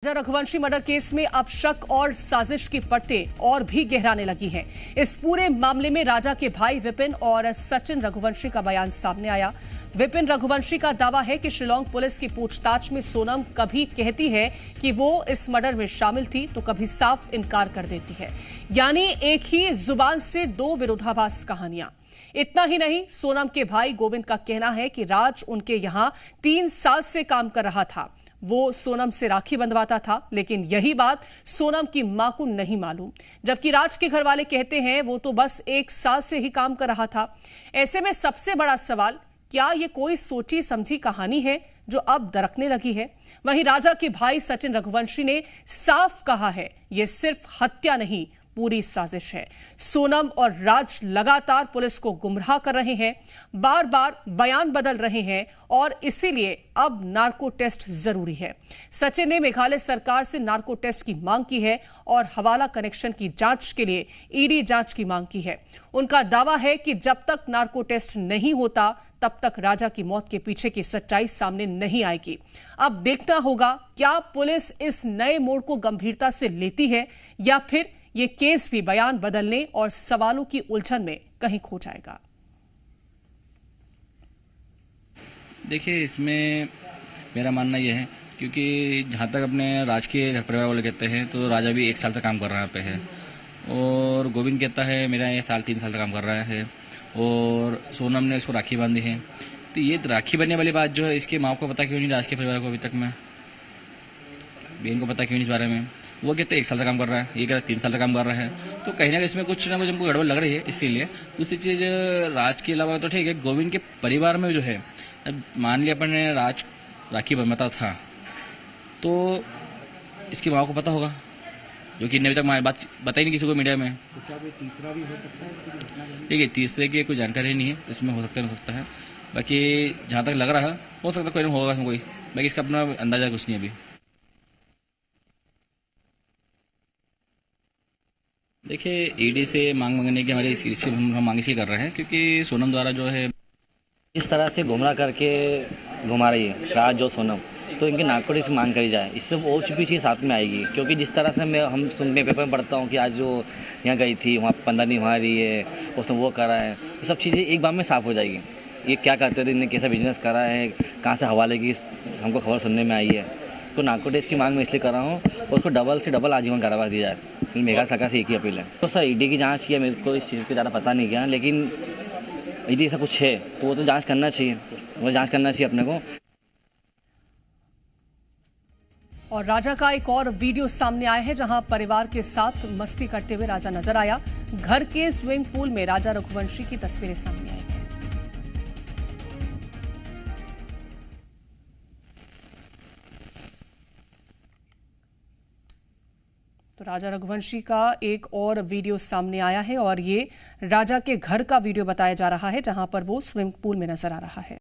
राजा Raghuvanshi murder case में अब शक और साजिश की परतें और भी गहराने लगी हैं। इस पूरे मामले में राजा के भाई विपिन और सचिन रघुवंशी का बयान सामने आया। विपिन रघुवंशी का दावा है कि शिलांग पुलिस की पूछताछ में सोनम कभी कहती है कि वो इस मर्डर में शामिल थी तो कभी साफ इनकार कर देती है। यानी एक ही जुबान से दो विरोधाभास कहानियां। इतना ही नहीं, सोनम के भाई गोविंद का कहना है कि राज उनके यहां 3 साल से काम कर रहा था। वो सोनम से राखी बंधवाता था, लेकिन यही बात सोनम की मां को नहीं मालूम। जबकि राज के घर वाले कहते हैं वो तो बस 1 साल से ही काम कर रहा था। ऐसे में सबसे बड़ा सवाल, क्या ये कोई सोची समझी कहानी है जो अब दरकने लगी है? वहीं राजा के भाई सचिन रघुवंशी ने साफ कहा है ये सिर्फ हत्या नहीं, पूरी साजिश है। सोनम और राज लगातार पुलिस को गुमराह कर रहे हैं, बार बार बयान बदल रहे हैं और इसीलिए अब नार्को टेस्ट जरूरी है। सचिन ने मेघालय सरकार से नार्को टेस्ट की मांग की है और हवाला कनेक्शन की जांच के लिए ईडी जांच की मांग की है। उनका दावा है कि जब तक नार्को टेस्ट नहीं होता तब तक राजा की मौत के पीछे की सच्चाई सामने नहीं आएगी। अब देखना होगा क्या पुलिस इस नए मोड़ को गंभीरता से लेती है या फिर ये केस भी बयान बदलने और सवालों की उलझन में कहीं खो जाएगा। देखिए, इसमें मेरा मानना यह है, क्योंकि जहाँ तक अपने राज के घर परिवार वाले कहते हैं तो राजा भी 1 साल तक काम कर रहा पे है और गोविंद कहता है मेरा ये 3 साल तक काम कर रहा है और सोनम ने उसको राखी बांधी है। तो ये राखी बनने वाली बात जो है, इसके माँ को पता क्यों नहीं, राज के परिवार को अभी तक में बहन को पता क्यों नहीं इस बारे में? वो कहते 1 साल तक काम कर रहा है, ये कहता 3 साल तक काम कर रहा है। तो कहीं ना कहीं इसमें कुछ ना कुछ हमको गड़बड़ लग रही है। इसीलिए दूसरी चीज़, राज के अलावा तो ठीक है, गोविंद के परिवार में जो है, मान लिया अपन ने राज राखी बनवाता था तो इसकी माँ को पता होगा, जो कि अभी तक बात बताई नहीं किसी को मीडिया में। तीसरा भी हो सकता है, ठीक है, तीसरे की कोई जानकारी नहीं है, तो इसमें हो सकता है, हो सकता है। बाकी जहाँ तक लग रहा है हो सकता है कोई ना होगा इसमें कोई, बाकी इसका अपना अंदाजा कुछ नहीं अभी। देखिए, ईडी से मांग मांगने की हमारी हम मांग इसलिए कर रहे हैं क्योंकि सोनम द्वारा जो है इस तरह से गुमराह करके घुमा रही है राज जो सोनम, तो इनकी नार्को टेस्ट मांग करी जाए। इससे वो भी चीज़ साथ में आएगी, क्योंकि जिस तरह से हम सुनने पेपर में पढ़ता हूँ कि आज जो यहाँ गई थी वहाँ 15 दिन वहाँ रही है, उसने वो करा है, तो सब चीज़ें एक बार में साफ हो जाएगी। ये क्या करते थे, इन्हें कैसा बिजनेस करा है, कहाँ से हवाले की हमको खबर सुनने में आई है। तो नार्को टेस्ट की मांग मैं इसलिए कर रहा हूँ और उसको डबल से डबल आजीवन कारावास दिया जाए। मेघालय सरकार से एक ही अपील है। तो सर ईडी की जाँच किया, मेरे को इस चीज़ पर ज़्यादा पता नहीं गया, लेकिन यदि ऐसा कुछ है तो वो तो जांच करना चाहिए, वो जांच करना चाहिए अपने को। और राजा का एक और वीडियो सामने आया है जहां परिवार के साथ मस्ती करते हुए राजा नजर आया। घर के स्विमिंग पूल में राजा रघुवंशी की तस्वीरें सामने आई हैं। तो राजा रघुवंशी का एक और वीडियो सामने आया है और ये राजा के घर का वीडियो बताया जा रहा है जहां पर वो स्विमिंग पूल में नजर आ रहा है।